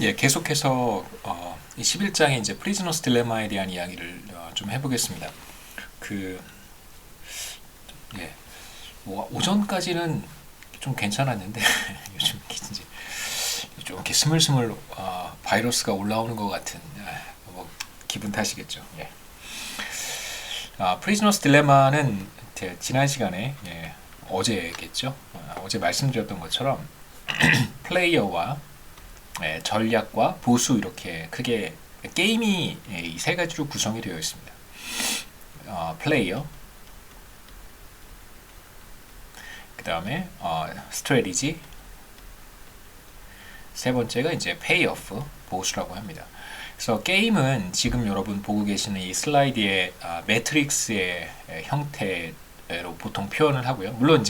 예, 계속해서 이 11장의 이제 프리즈너스 딜레마에 대한 이야기를 좀 해보겠습니다. 그 예, 뭐 오전까지는 좀 괜찮았는데 요즘 이제 좀 이렇게 스물스물 바이러스가 올라오는 것 같은 뭐 기분 탓이겠죠. 예. 프리즈너스 딜레마는 지난 시간에 어제겠죠. 어제 말씀드렸던 것처럼 플레이어와 전략과 보수 이렇게 크게 게임이 이 세 가지로 구성이 되어 있습니다. 플레이어, 그 다음에 스트래티지, 세 번째가 이제 페이오프, 보수라고 합니다. 그래서 게임은 지금 여러분 보고 계시는 이 슬라이드의 매트릭스의 형태로 보통 표현을 하고요. 물론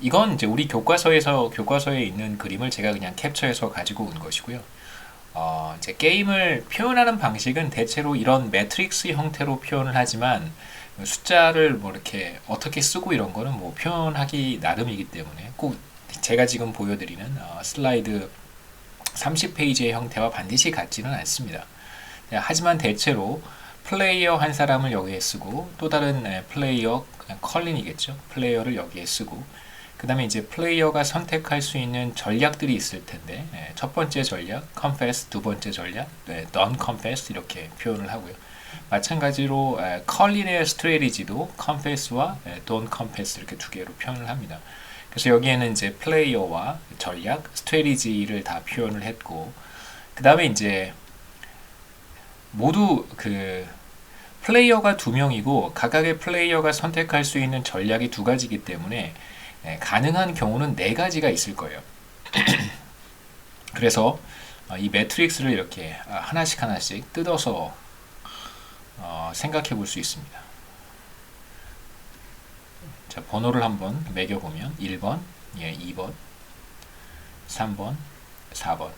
이건 이제 우리 교과서에 있는 그림을 제가 그냥 캡처해서 가지고 온 것이고요. 이제 게임을 표현하는 방식은 대체로 이런 매트릭스 형태로 표현을 하지만 숫자를 뭐 이렇게 어떻게 쓰고 이런 거는 뭐 표현하기 나름이기 때문에 꼭 제가 지금 보여드리는 슬라이드 30페이지의 형태와 반드시 같지는 않습니다. 하지만 대체로 플레이어 한 사람을 여기에 쓰고 또 다른 플레이어 컬린이겠죠. 플레이어를 여기에 쓰고 그 다음에 이제 플레이어가 선택할 수 있는 전략들이 있을 텐데 첫 번째 전략, confess, 두 번째 전략, don't confess 이렇게 표현을 하고요. 마찬가지로 컬린의 스트레티지도 confess와 don't confess 이렇게 두 개로 표현을 합니다. 그래서 여기에는 이제 플레이어와 전략, 스트레티지를 다 표현을 했고 그 다음에 이제 모두 그 플레이어가 두 명이고 각각의 플레이어가 선택할 수 있는 전략이 두 가지이기 때문에 가능한 경우는 네 가지가 있을 거예요. 그래서 이 매트릭스를 이렇게 하나씩 뜯어서 생각해 볼 수 있습니다. 자, 번호를 한번 매겨보면 1번, 2번, 3번, 4번.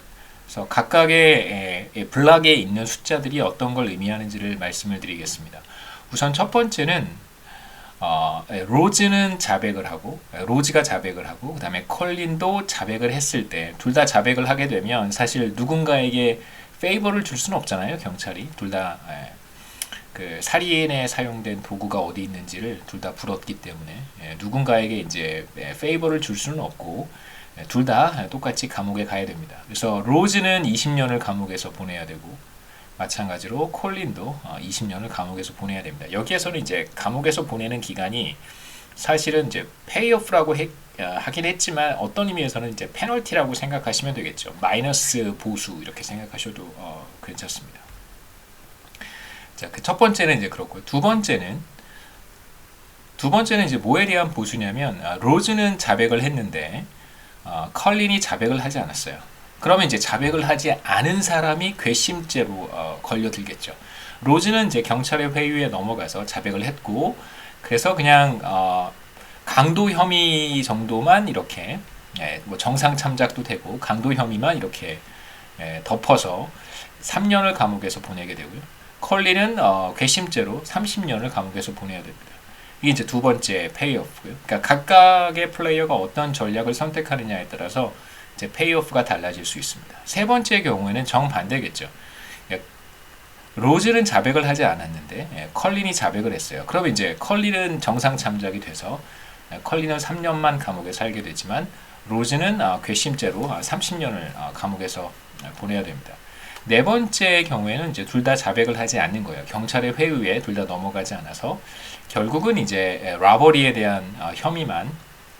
그래서 각각의 블락에 있는 숫자들이 어떤 걸 의미하는지를 말씀을 드리겠습니다. 우선 첫 번째는 로즈는 자백을 하고 로즈가 자백을 하고 그 다음에 컬린도 자백을 했을 때 둘 다 자백을 하게 되면 사실 누군가에게 페이버를 줄 수는 없잖아요. 경찰이 둘 다 그 살인에 사용된 도구가 어디 있는지를 둘 다 불었기 때문에 누군가에게 이제 페이버를 줄 수는 없고 둘 다 똑같이 감옥에 가야 됩니다. 그래서 로즈는 20년을 감옥에서 보내야 되고 마찬가지로 콜린도 20년을 감옥에서 보내야 됩니다. 여기에서는 이제 감옥에서 보내는 기간이 사실은 이제 페이오프라고 하긴 했지만 어떤 의미에서는 이제 페널티라고 생각하시면 되겠죠. 마이너스 보수 이렇게 생각하셔도 괜찮습니다. 자, 그 첫 번째는 이제 그렇고요. 두 번째는 이제 뭐에 대한 보수냐면 로즈는 자백을 했는데 컬린이 자백을 하지 않았어요. 그러면 이제 자백을 하지 않은 사람이 괘씸죄로 걸려들겠죠. 로즈는 이제 경찰의 회유에 넘어가서 자백을 했고, 그래서 그냥 강도 혐의 정도만 이렇게 뭐 정상 참작도 되고 강도 혐의만 이렇게 덮어서 3년을 감옥에서 보내게 되고요. 컬리는 괘씸죄로 30년을 감옥에서 보내야 됩니다. 이게 이제 두 번째 페이오프고요. 그러니까 각각의 플레이어가 어떤 전략을 선택하느냐에 따라서 이제 페이오프가 달라질 수 있습니다. 세 번째 경우에는 정반대겠죠. 로즈는 자백을 하지 않았는데 컬린이 자백을 했어요. 그러면 이제 컬린은 정상 참작이 돼서 컬린은 3년만 감옥에 살게 되지만 로즈는 괘씸죄로 30년을 감옥에서 보내야 됩니다. 네 번째 경우에는 이제 둘 다 자백을 하지 않는 거예요. 경찰의 회유에 둘 다 넘어가지 않아서 결국은 이제 라버리에 대한 혐의만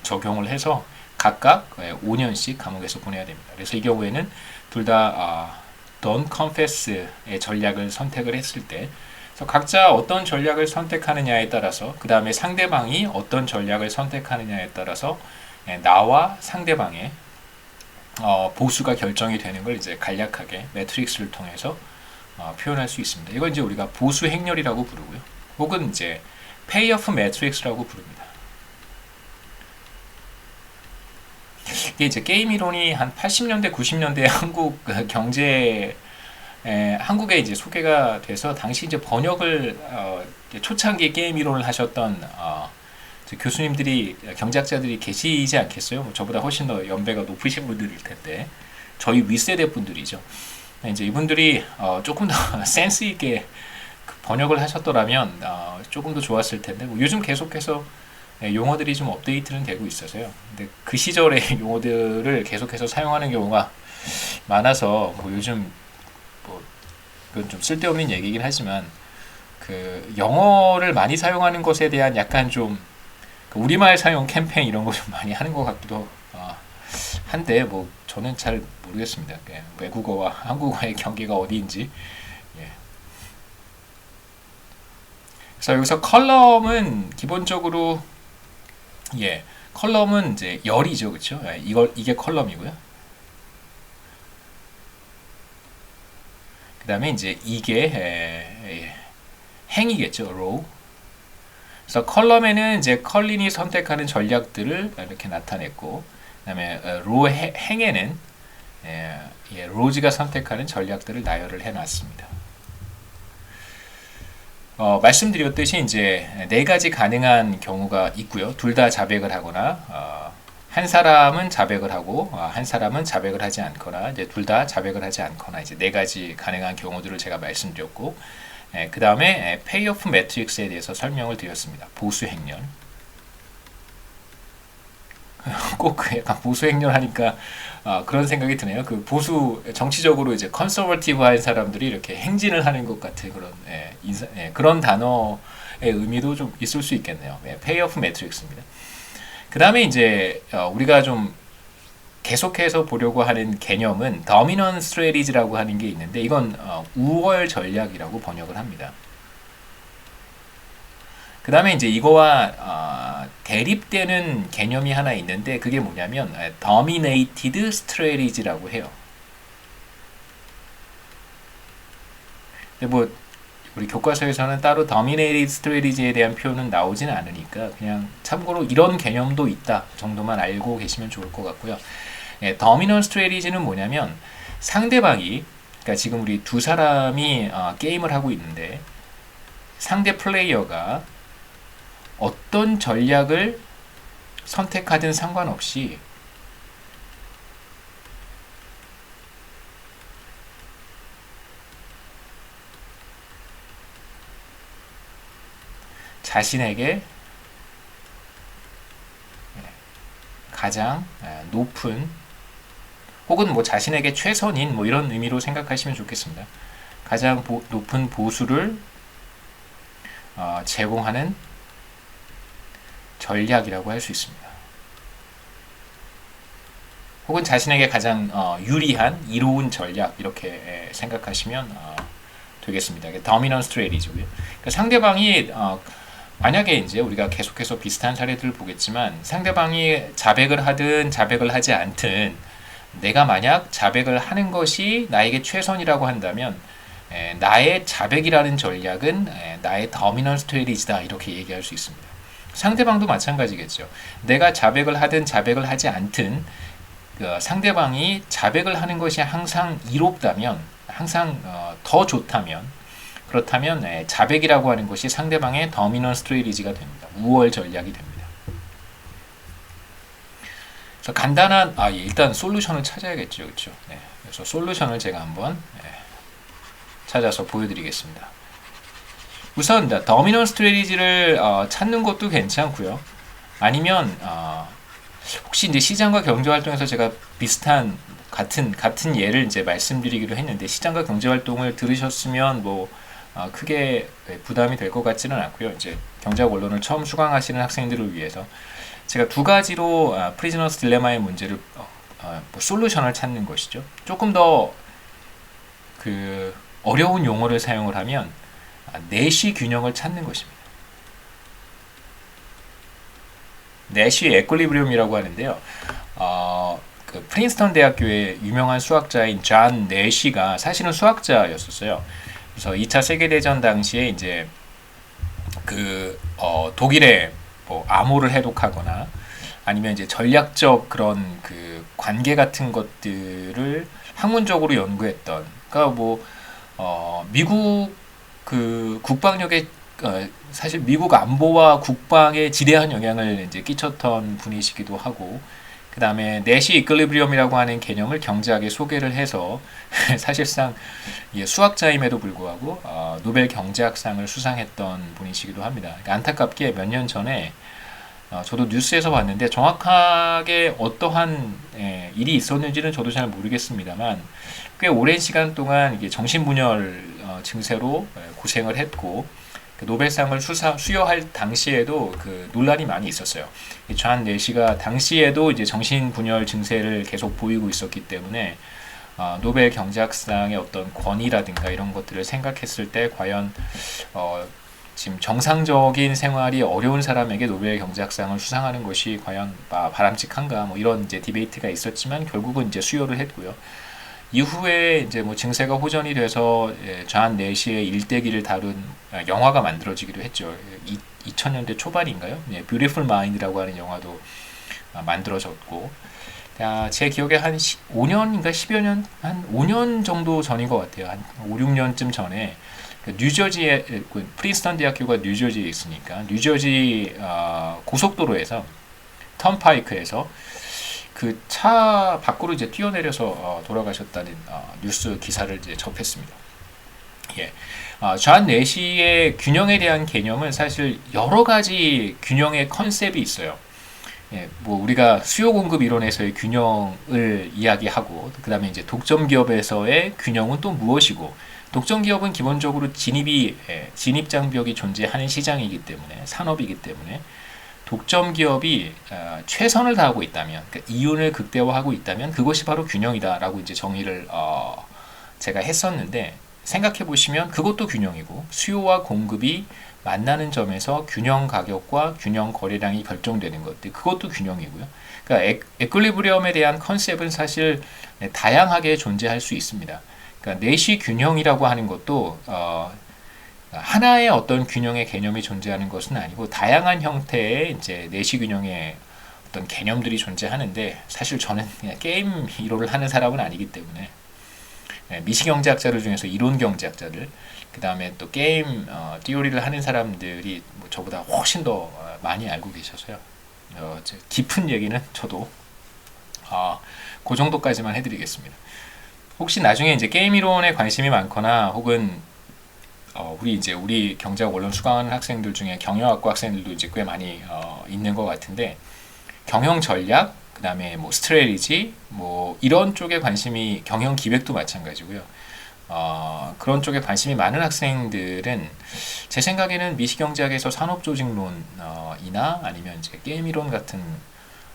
적용을 해서 각각 5년씩 감옥에서 보내야 됩니다. 그래서 이 경우에는 둘 다 don't confess의 전략을 선택을 했을 때 그래서 각자 어떤 전략을 선택하느냐에 따라서 그 다음에 상대방이 어떤 전략을 선택하느냐에 따라서 나와 상대방의 보수가 결정이 되는 걸 이제 간략하게 매트릭스를 통해서 표현할 수 있습니다. 이건 이제 우리가 보수 행렬이라고 부르고요. 혹은 이제 페이오프 매트릭스라고 부릅니다. 이게 이제 게임 이론이 한 80년대, 90년대 한국 한국에 이제 소개가 돼서 당시 이제 번역을 초창기 게임 이론을 하셨던 교수님들이 경제학자들이 계시지 않겠어요? 뭐 저보다 훨씬 더 연배가 높으신 분들일 텐데 저희 윗세대 분들이죠. 이제 이분들이 조금 더 센스 있게 그 번역을 하셨더라면 조금 더 좋았을 텐데 뭐 요즘 계속해서 용어들이 좀 업데이트는 되고 있어서요. 근데 그 시절의 용어들을 계속해서 사용하는 경우가 많아서 뭐 요즘 뭐 그건 좀 쓸데없는 얘기긴 하지만 그 영어를 많이 사용하는 것에 대한 약간 좀그 우리말 사용 캠페인 이런 거 좀 많이 하는 것 같기도 한데 뭐 저는 잘 모르겠습니다. 외국어와 한국어의 경계가 어디인지. 예. 그래서 여기서 컬럼은 기본적으로 컬럼은 이제 열이죠, 그렇죠? 이게 컬럼이고요. 그다음에 이제 이게 행이겠죠, row. 그래서 컬럼에는 이제 컬린이 선택하는 전략들을 이렇게 나타냈고, 그다음에 row 행에는 로즈가 선택하는 전략들을 나열을 해놨습니다. 말씀드렸듯이 이제 네 가지 가능한 경우가 있고요. 둘 다 자백을 하거나 한 사람은 자백을 하고 한 사람은 자백을 하지 않거나 이제 둘 다 자백을 하지 않거나 이제 네 가지 가능한 경우들을 제가 말씀드렸고 그 다음에 페이오프 매트릭스에 대해서 설명을 드렸습니다. 보수 행렬. 꼭 약간 보수 행렬 하니까 그런 생각이 드네요. 그 보수 정치적으로 이제 컨서버티브한 사람들이 이렇게 행진을 하는 것 같은 그런 그런 단어의 의미도 좀 있을 수 있겠네요. 페이오프 매트릭스입니다. 그 다음에 이제 우리가 좀 계속해서 보려고 하는 개념은 도미넌 스트래티지라고 하는 게 있는데 이건 우월 전략이라고 번역을 합니다. 그 다음에 이제 이거와 대립되는 개념이 하나 있는데 그게 뭐냐면 dominated strategy라고 해요. 근데 뭐 우리 교과서에서는 따로 dominated strategy에 대한 표현은 나오지는 않으니까 그냥 참고로 이런 개념도 있다 정도만 알고 계시면 좋을 것 같고요. dominant strategy는 뭐냐면 상대방이 그러니까 지금 우리 두 사람이 게임을 하고 있는데 상대 플레이어가 어떤 전략을 선택하든 상관없이 자신에게 가장 높은 혹은 뭐 자신에게 최선인 뭐 이런 의미로 생각하시면 좋겠습니다. 가장 높은 보수를 제공하는 전략이라고 할 수 있습니다. 혹은 자신에게 가장 유리한 이로운 전략 이렇게 생각하시면 되겠습니다. 도미넌 스트래티지고요. 그러니까 상대방이 만약에 이제 우리가 계속해서 비슷한 사례들을 보겠지만 상대방이 자백을 하든 자백을 하지 않든 내가 만약 자백을 하는 것이 나에게 최선이라고 한다면 나의 자백이라는 전략은 나의 도미넌 스트래티지다 이렇게 얘기할 수 있습니다. 상대방도 마찬가지겠죠. 내가 자백을 하든 자백을 하지 않든 상대방이 자백을 하는 것이 항상 이롭다면 항상 더 좋다면 그렇다면 자백이라고 하는 것이 상대방의 도미넌 스트래티지가 됩니다. 우월 전략이 됩니다. 그래서 간단한 일단 솔루션을 찾아야겠죠. 그렇죠? 그래서 솔루션을 제가 한번 찾아서 보여드리겠습니다. 우선 도미넌 스트래티지를 찾는 것도 괜찮고요. 아니면 혹시 이제 시장과 경제 활동에서 제가 비슷한 같은 예를 이제 말씀드리기로 했는데 시장과 경제 활동을 들으셨으면 뭐 크게 부담이 될 것 같지는 않고요. 이제 경제학 원론을 처음 수강하시는 학생들을 위해서 제가 두 가지로 프리즈너스 딜레마의 문제를 뭐 솔루션을 찾는 것이죠. 조금 더 그 어려운 용어를 사용을 하면 내시 균형을 찾는 것입니다. 내시 에퀄리브리움이라고 하는데요. 그 프린스턴 대학교의 유명한 수학자인 존 내시가 사실은 수학자였었어요. 그래서 2차 세계대전 당시에 이제 그 독일의 뭐 암호를 해독하거나 아니면 이제 전략적 그런 그 관계 같은 것들을 학문적으로 연구했던 그러니까 뭐 미국 그 국방력에 사실 미국 안보와 국방에 지대한 영향을 이제 끼쳤던 분이시기도 하고 그 다음에 내시 이퀄리브리엄이라고 하는 개념을 경제학에 소개를 해서 사실상 수학자임에도 불구하고 노벨 경제학상을 수상했던 분이시기도 합니다. 그러니까 안타깝게 몇 년 전에 저도 뉴스에서 봤는데 정확하게 어떠한 일이 있었는지는 저도 잘 모르겠습니다만 꽤 오랜 시간 동안 이게 정신분열 증세로 고생을 했고 그 노벨상을 수여할 당시에도 그 논란이 많이 있었어요. 존 내시가 당시에도 이제 정신분열 증세를 계속 보이고 있었기 때문에 노벨 경제학상의 어떤 권위라든가 이런 것들을 생각했을 때 과연 지금 정상적인 생활이 어려운 사람에게 노벨 경제학상을 수상하는 것이 과연 바람직한가 뭐 이런 이제 디베이트가 있었지만 결국은 이제 수여를 했고요. 이후에 이제 뭐 증세가 호전이 돼서 존 내시의 일대기를 다룬 영화가 만들어지기도 했죠. 2000년대 초반인가요? 뷰티풀 마인드라고 하는 영화도 만들어졌고 제 기억에 한 5년인가 10여 년, 한 5년 정도 전인 것 같아요. 한 5, 6년쯤 전에 뉴저지에 프린스턴 대학교가 뉴저지에 있으니까 뉴저지 고속도로에서 턴파이크에서 그 차 밖으로 이제 뛰어내려서 돌아가셨다는 뉴스 기사를 이제 접했습니다. 예. 존 내시의 균형에 대한 개념은 사실 여러 가지 균형의 컨셉이 있어요. 예, 뭐 우리가 수요 공급 이론에서의 균형을 이야기하고 그다음에 이제 독점 기업에서의 균형은 또 무엇이고 독점 기업은 기본적으로 진입 장벽이 존재하는 시장이기 때문에 산업이기 때문에 독점 기업이 최선을 다하고 있다면 그러니까 이윤을 극대화하고 있다면 그것이 바로 균형이다라고 이제 정의를 제가 했었는데 생각해 보시면 그것도 균형이고 수요와 공급이 만나는 점에서 균형 가격과 균형 거래량이 결정되는 것들 그것도 균형이고요. 그러니까 에퀄리브리엄에 대한 컨셉은 사실 다양하게 존재할 수 있습니다. 그러니까 내시 균형이라고 하는 것도 하나의 어떤 균형의 개념이 존재하는 것은 아니고 다양한 형태의 이제 내시 균형의 어떤 개념들이 존재하는데 사실 저는 그냥 게임 이론을 하는 사람은 아니기 때문에 미시경제학자들 중에서 이론 경제학자들 그 다음에 또 게임 티오리를 하는 사람들이 뭐 저보다 훨씬 더 많이 알고 계셔서요. 깊은 얘기는 저도 그 정도까지만 해드리겠습니다. 혹시 나중에 이제 게임 이론에 관심이 많거나 혹은 우리 경제학 원론 수강하는 학생들 중에 경영학과 학생들도 이제 꽤 많이 있는 것 같은데 경영 전략 그 다음에 뭐 스트래티지 뭐 이런 쪽에 관심이 경영 기획도 마찬가지고요. 그런 쪽에 관심이 많은 학생들은 제 생각에는 미시경제학에서 산업조직론이나 아니면 이제 게임 이론 같은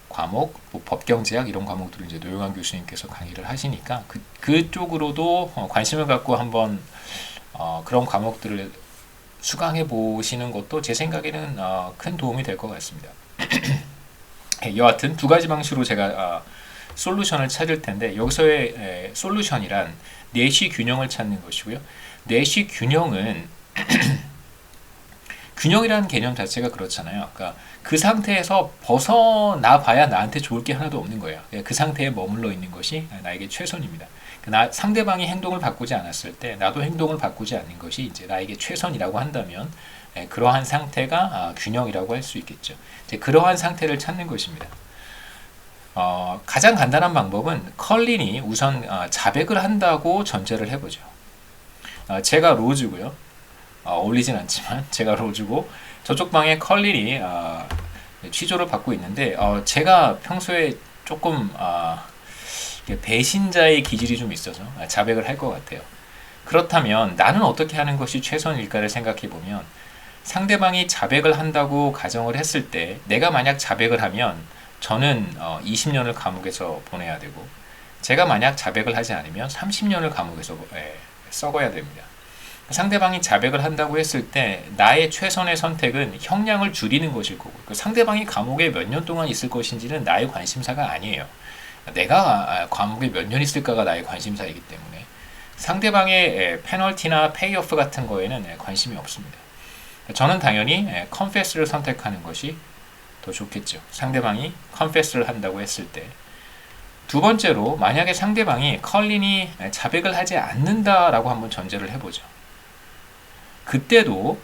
과목, 뭐 법경제학 이런 과목들을 이제 노영환 교수님께서 강의를 하시니까 그쪽으로도 관심을 갖고 한번 그런 과목들을 수강해 보시는 것도 제 생각에는 큰 도움이 될 것 같습니다. 여하튼 두 가지 방식으로 제가 솔루션을 찾을 텐데 여기서의 솔루션이란 내시 균형을 찾는 것이고요. 내시 균형은 균형이라는 개념 자체가 그렇잖아요. 그러니까 그 상태에서 벗어나 봐야 나한테 좋을 게 하나도 없는 거예요. 그 상태에 머물러 있는 것이 나에게 최선입니다. 상대방이 행동을 바꾸지 않았을 때 나도 행동을 바꾸지 않는 것이 이제 나에게 최선이라고 한다면 그러한 상태가 균형이라고 할 수 있겠죠. 이제 그러한 상태를 찾는 것입니다. 가장 간단한 방법은 컬린이 우선 자백을 한다고 전제를 해보죠. 제가 로즈고요. 어울리진 않지만 제가 로즈고 저쪽 방에 컬린이 취조를 받고 있는데 제가 평소에 조금 배신자의 기질이 좀 있어서 자백을 할 것 같아요. 그렇다면 나는 어떻게 하는 것이 최선일까를 생각해 보면 상대방이 자백을 한다고 가정을 했을 때 내가 만약 자백을 하면 저는 20년을 감옥에서 보내야 되고 제가 만약 자백을 하지 않으면 30년을 감옥에서 썩어야 됩니다. 상대방이 자백을 한다고 했을 때 나의 최선의 선택은 형량을 줄이는 것일 거고 그 상대방이 감옥에 몇 년 동안 있을 것인지는 나의 관심사가 아니에요. 내가 감옥에 몇 년 있을까가 나의 관심사이기 때문에 상대방의 페널티나 페이오프 같은 거에는 관심이 없습니다. 저는 당연히 컨페스를 선택하는 것이 더 좋겠죠. 상대방이 컨페스를 한다고 했을 때. 두 번째로 만약에 상대방이 컬린이 자백을 하지 않는다라고 한번 전제를 해보죠. 그때도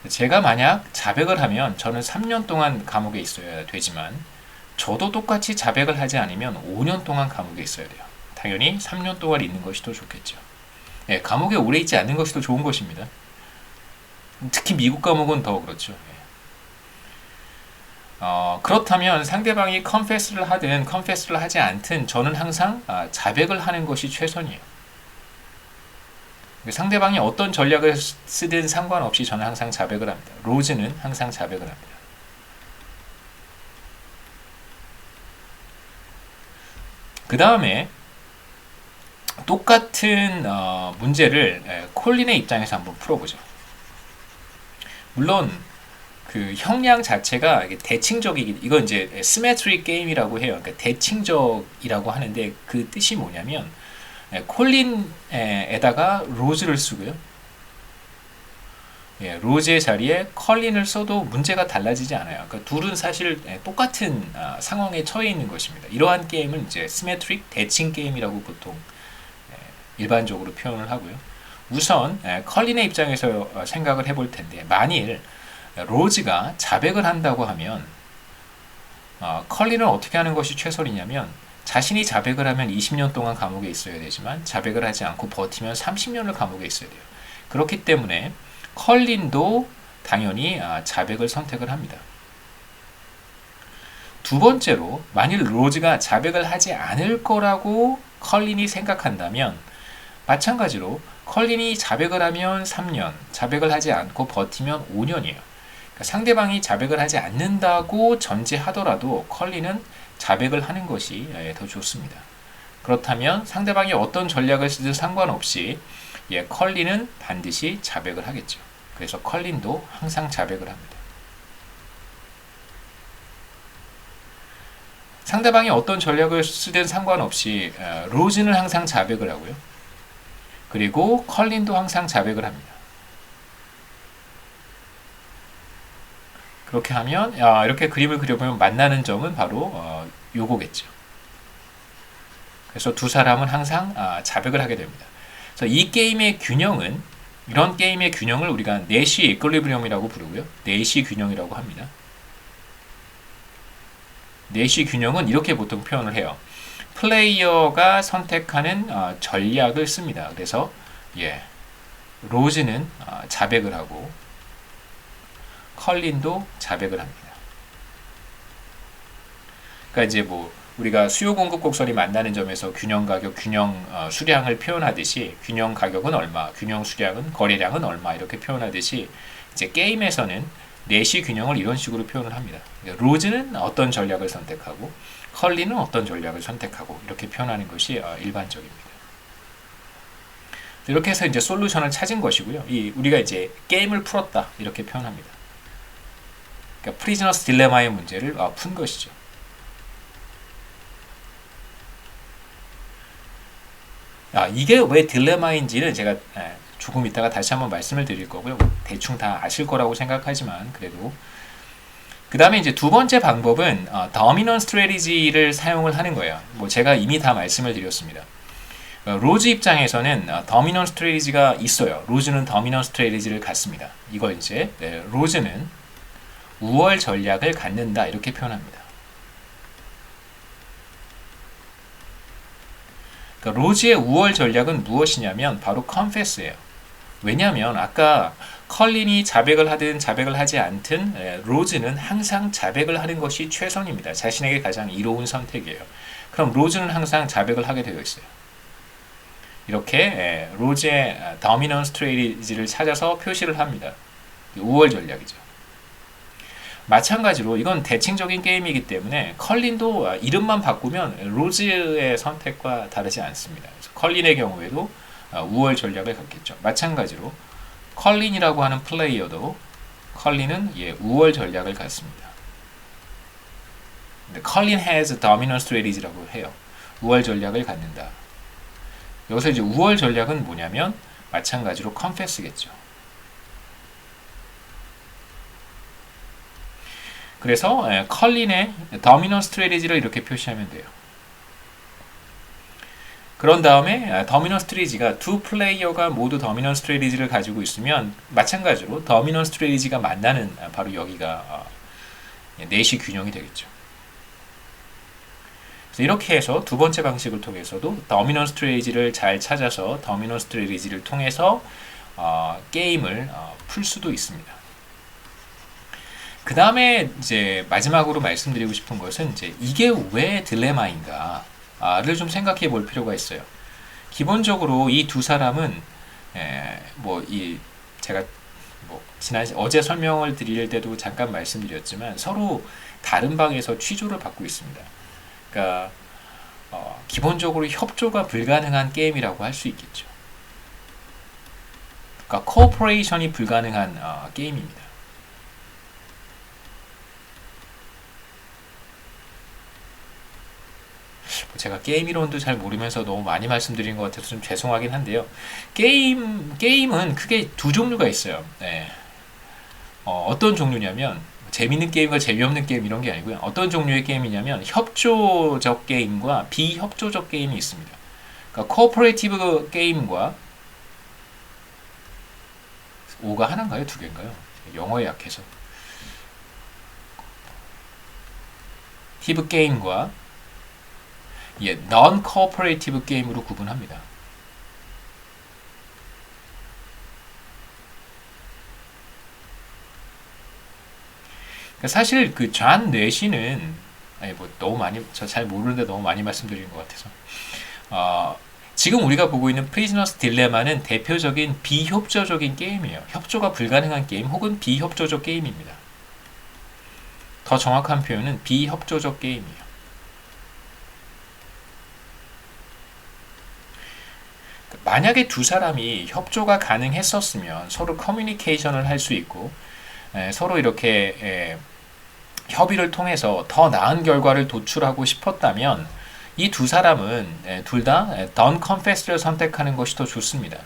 제가 만약 자백을 하면 저는 3년 동안 감옥에 있어야 되지만 저도 똑같이 자백을 하지 않으면 5년 동안 감옥에 있어야 돼요. 당연히 3년 동안 있는 것이 더 좋겠죠. 예, 감옥에 오래 있지 않는 것이 더 좋은 것입니다. 특히 미국 감옥은 더 그렇죠. 예. 그렇다면 상대방이 컨페스를 하든 컨페스를 하지 않든 저는 항상 자백을 하는 것이 최선이에요. 상대방이 어떤 전략을 쓰든 상관없이 저는 항상 자백을 합니다. 로즈는 항상 자백을 합니다. 그 다음에 똑같은 문제를 콜린의 입장에서 한번 풀어보죠. 물론 그 형량 자체가 대칭적이긴, 이건 이제 시메트릭 게임이라고 해요. 그러니까 대칭적이라고 하는데 그 뜻이 뭐냐면 콜린에다가 로즈를 쓰고요. 예, 로즈의 자리에 컬린을 써도 문제가 달라지지 않아요. 그러니까 둘은 사실 똑같은 상황에 처해 있는 것입니다. 이러한 게임은 이제 시메트릭 대칭 게임이라고 보통 일반적으로 표현을 하고요. 우선 컬린의 입장에서 생각을 해볼 텐데, 만일 로즈가 자백을 한다고 하면 컬린은 어떻게 하는 것이 최선이냐면, 자신이 자백을 하면 20년 동안 감옥에 있어야 되지만 자백을 하지 않고 버티면 30년을 감옥에 있어야 돼요. 그렇기 때문에 컬린도 당연히 자백을 선택을 합니다. 두 번째로, 만일 로즈가 자백을 하지 않을 거라고 컬린이 생각한다면 마찬가지로 컬린이 자백을 하면 3년, 자백을 하지 않고 버티면 5년이에요. 그러니까 상대방이 자백을 하지 않는다고 전제하더라도 컬린은 자백을 하는 것이 더 좋습니다. 그렇다면 상대방이 어떤 전략을 쓰든 상관없이 컬린은 반드시 자백을 하겠죠. 그래서 컬린도 항상 자백을 합니다. 상대방이 어떤 전략을 쓰든 상관없이 로즈는 항상 자백을 하고요. 그리고 컬린도 항상 자백을 합니다. 그렇게 하면 이렇게 그림을 그려보면 만나는 점은 바로 요거겠죠. 그래서 두 사람은 항상 자백을 하게 됩니다. 그래서 이 게임의 균형은, 이런 게임의 균형을 우리가 내시 이퀄리브리엄이라고 부르고요. 내시 균형이라고 합니다. 내시 균형은 이렇게 보통 표현을 해요. 플레이어가 선택하는 전략을 씁니다. 그래서 로즈는 자백을 하고 컬린도 자백을 합니다. 그러니까 이제 뭐 우리가 수요 공급 곡선이 만나는 점에서 균형 가격, 균형 수량을 표현하듯이 균형 가격은 얼마, 균형 수량은 거래량은 얼마 이렇게 표현하듯이 이제 게임에서는 내시 균형을 이런 식으로 표현을 합니다. 로즈는 어떤 전략을 선택하고 컬린은 어떤 전략을 선택하고 이렇게 표현하는 것이 일반적입니다. 이렇게 해서 이제 솔루션을 찾은 것이고요. 우리가 이제 게임을 풀었다 이렇게 표현합니다. 그러니까 프리즈너스 딜레마의 문제를 푼 것이죠. 이게 왜 딜레마인지는 제가 조금 이따가 다시 한번 말씀을 드릴 거고요. 대충 다 아실 거라고 생각하지만 그래도. 그 다음에 이제 두 번째 방법은 더미넌 스트래티지를 사용을 하는 거예요. 뭐 제가 이미 다 말씀을 드렸습니다. 로즈 입장에서는 더미넌 스트래티지가 있어요. 로즈는 더미넌 스트래티지를 갖습니다. 이걸 이제 로즈는 우월 전략을 갖는다 이렇게 표현합니다. 그러니까 로즈의 우월 전략은 무엇이냐면 바로 컨페스예요. 왜냐하면 아까 컬린이 자백을 하든 자백을 하지 않든 로즈는 항상 자백을 하는 것이 최선입니다. 자신에게 가장 이로운 선택이에요. 그럼 로즈는 항상 자백을 하게 되어 있어요. 이렇게 로즈의 더미넌 스트래티지를 찾아서 표시를 합니다. 우월 전략이죠. 마찬가지로 이건 대칭적인 게임이기 때문에 컬린도 이름만 바꾸면 로즈의 선택과 다르지 않습니다. 그래서 컬린의 경우에도 우월 전략을 갖겠죠. 마찬가지로 컬린이라고 하는 플레이어도 컬린은 우월 전략을 갖습니다. 컬린 has dominant strategy라고 해요. 우월 전략을 갖는다. 여기서 이제 우월 전략은 뭐냐면 마찬가지로 confess겠죠. 그래서 컬린의 dominant strategy를 이렇게 표시하면 돼요. 그런 다음에 dominant strategy가 두 플레이어가 모두 dominant strategy를 가지고 있으면 마찬가지로 dominant strategy가 만나는 바로 여기가 내시 균형이 되겠죠. 그래서 이렇게 해서 두 번째 방식을 통해서도 더미넌 스트레이지를 잘 찾아서 더미넌 스트레이지를 통해서 게임을 풀 수도 있습니다. 그 다음에 이제 마지막으로 말씀드리고 싶은 것은 이제 이게 왜 딜레마인가를 좀 생각해 볼 필요가 있어요. 기본적으로 이 두 사람은 제가 어제 설명을 드릴 때도 잠깐 말씀드렸지만 서로 다른 방에서 취조를 받고 있습니다. 그러니까 기본적으로 협조가 불가능한 게임이라고 할 수 있겠죠. 그러니까 코퍼레이션이 불가능한 게임입니다. 제가 게임 이론도 잘 모르면서 너무 많이 말씀드린 것 같아서 좀 죄송하긴 한데요. 게임은 크게 두 종류가 있어요. 네. 어떤 종류냐면 재밌는 게임과 재미없는 게임 이런 게 아니고요. 어떤 종류의 게임이냐면 협조적 게임과 비협조적 게임이 있습니다. 그러니까 코퍼레이티브 게임과 O가 하나인가요? 두 개인가요? 영어에 약해서 티브 게임과 non-cooperative 게임으로 구분합니다. 사실 그 존 뇌시는 너무 많이 저 잘 모르는데 너무 많이 말씀드린 것 같아서 지금 우리가 보고 있는 프리즈너스 딜레마는 대표적인 비협조적인 게임이에요. 협조가 불가능한 게임 혹은 비협조적 게임입니다. 더 정확한 표현은 비협조적 게임이에요. 만약에 두 사람이 협조가 가능했었으면 서로 커뮤니케이션을 할 수 있고 서로 이렇게 협의를 통해서 더 나은 결과를 도출하고 싶었다면 이 두 사람은 둘 다 던 컨페스를 선택하는 것이 더 좋습니다.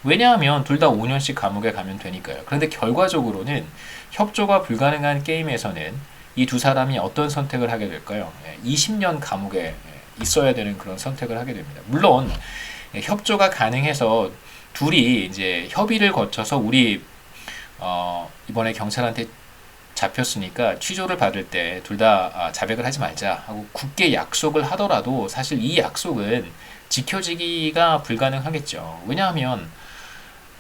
왜냐하면 둘 다 5년씩 감옥에 가면 되니까요. 그런데 결과적으로는 협조가 불가능한 게임에서는 이 두 사람이 어떤 선택을 하게 될까요? 20년 감옥에 있어야 되는 그런 선택을 하게 됩니다. 물론 협조가 가능해서 둘이 이제 협의를 거쳐서 우리 이번에 경찰한테 잡혔으니까 취조를 받을 때 둘 다 자백을 하지 말자 하고 굳게 약속을 하더라도 사실 이 약속은 지켜지기가 불가능하겠죠. 왜냐하면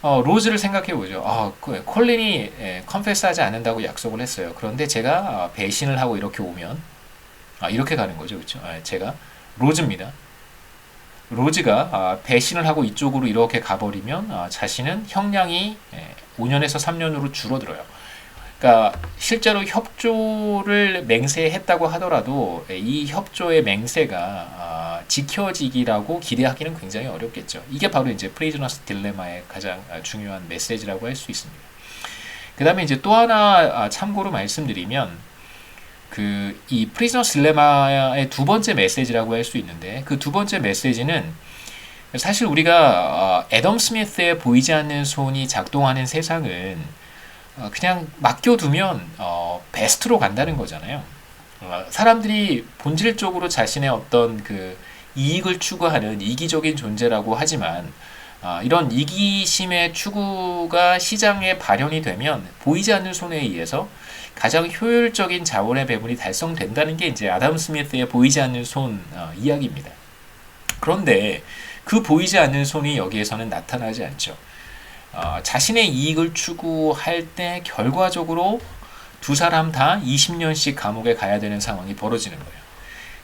로즈를 생각해 보죠. 콜린이 컨페스하지 않는다고 약속을 했어요. 그런데 제가 배신을 하고 이렇게 오면 이렇게 가는 거죠, 그렇죠? 제가 로즈입니다. 로즈가 배신을 하고 이쪽으로 이렇게 가버리면 자신은 형량이 5년에서 3년으로 줄어들어요. 그러니까 실제로 협조를 맹세했다고 하더라도 이 협조의 맹세가 지켜지기라고 기대하기는 굉장히 어렵겠죠. 이게 바로 이제 프리즈너스 딜레마의 가장 중요한 메시지라고 할 수 있습니다. 그 다음에 이제 또 하나 참고로 말씀드리면 이 프리즈너스 딜레마의 두 번째 메시지라고 할 수 있는데 그 두 번째 메시지는 사실 우리가 애덤 스미스의 보이지 않는 손이 작동하는 세상은 그냥 맡겨두면 베스트로 간다는 거잖아요. 사람들이 본질적으로 자신의 어떤 그 이익을 추구하는 이기적인 존재라고 하지만 이런 이기심의 추구가 시장에 발현이 되면 보이지 않는 손에 의해서 가장 효율적인 자원의 배분이 달성된다는 게 이제 아담 스미스의 보이지 않는 손 이야기입니다. 그런데 그 보이지 않는 손이 여기에서는 나타나지 않죠. 자신의 이익을 추구할 때 결과적으로 두 사람 다 20년씩 감옥에 가야 되는 상황이 벌어지는 거예요.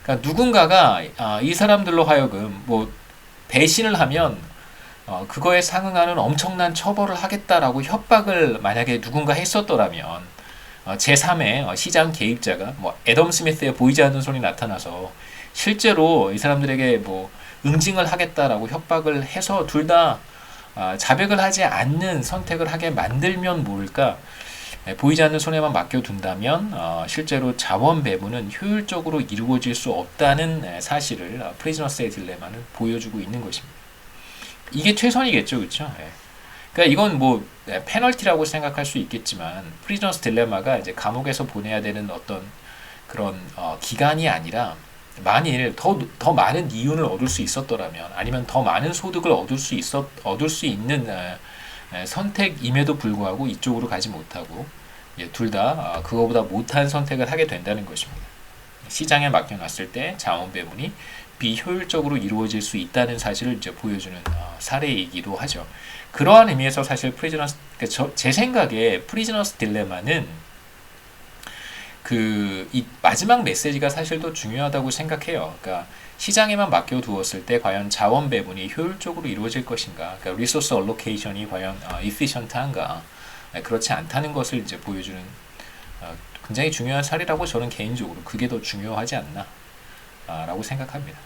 그러니까 누군가가 이 사람들로 하여금 배신을 하면 그거에 상응하는 엄청난 처벌을 하겠다라고 협박을 만약에 누군가 했었더라면 제3의 시장 개입자가 애덤 스미스의 보이지 않는 손이 나타나서 실제로 이 사람들에게 응징을 하겠다라고 협박을 해서 둘 다 자백을 하지 않는 선택을 하게 만들면 모를까 보이지 않는 손에만 맡겨둔다면 실제로 자원 배분은 효율적으로 이루어질 수 없다는 사실을 프리즈너스의 딜레마는 보여주고 있는 것입니다. 이게 최선이겠죠, 그렇죠? 그러니까 이건 페널티라고 생각할 수 있겠지만 프리즈너스 딜레마가 이제 감옥에서 보내야 되는 어떤 그런 기간이 아니라 만일 더 많은 이윤을 얻을 수 있었더라면 아니면 더 많은 소득을 얻을 수 있는 선택임에도 불구하고 이쪽으로 가지 못하고 둘 다 그거보다 못한 선택을 하게 된다는 것입니다. 시장에 맡겨놨을 때 자원 배분이 비효율적으로 이루어질 수 있다는 사실을 이제 보여주는 사례이기도 하죠. 그러한 의미에서 사실 제 생각에 프리즈너스 딜레마는 이 마지막 메시지가 사실 더 중요하다고 생각해요. 그러니까 시장에만 맡겨두었을 때 과연 자원 배분이 효율적으로 이루어질 것인가, 그러니까 리소스 얼로케이션이 과연 efficient한가, 그렇지 않다는 것을 이제 보여주는 굉장히 중요한 사례라고 저는 개인적으로 그게 더 중요하지 않나 라고 생각합니다.